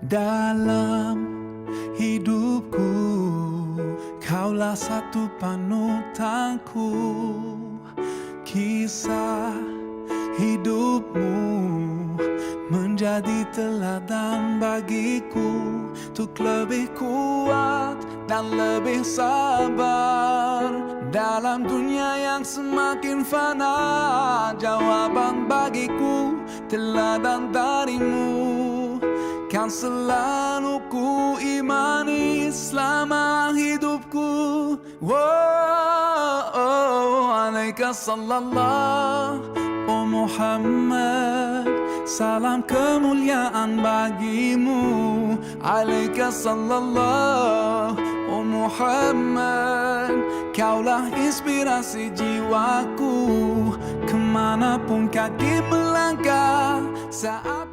Dalam hidupku, kaulah satu panutanku. Kisah hidupmu menjadi teladan bagiku, untuk lebih kuat dan lebih sabar dalam dunia yang semakin fana. Jawaban bagiku, teladan darimu, kan selalu ku imani selama hidupku. Alaika sallallahu, oh Muhammad, salam kemuliaan bagimu. Alaika sallallahu, oh Muhammad, kaulah inspirasi jiwaku, kemanapun kaki melangkah saat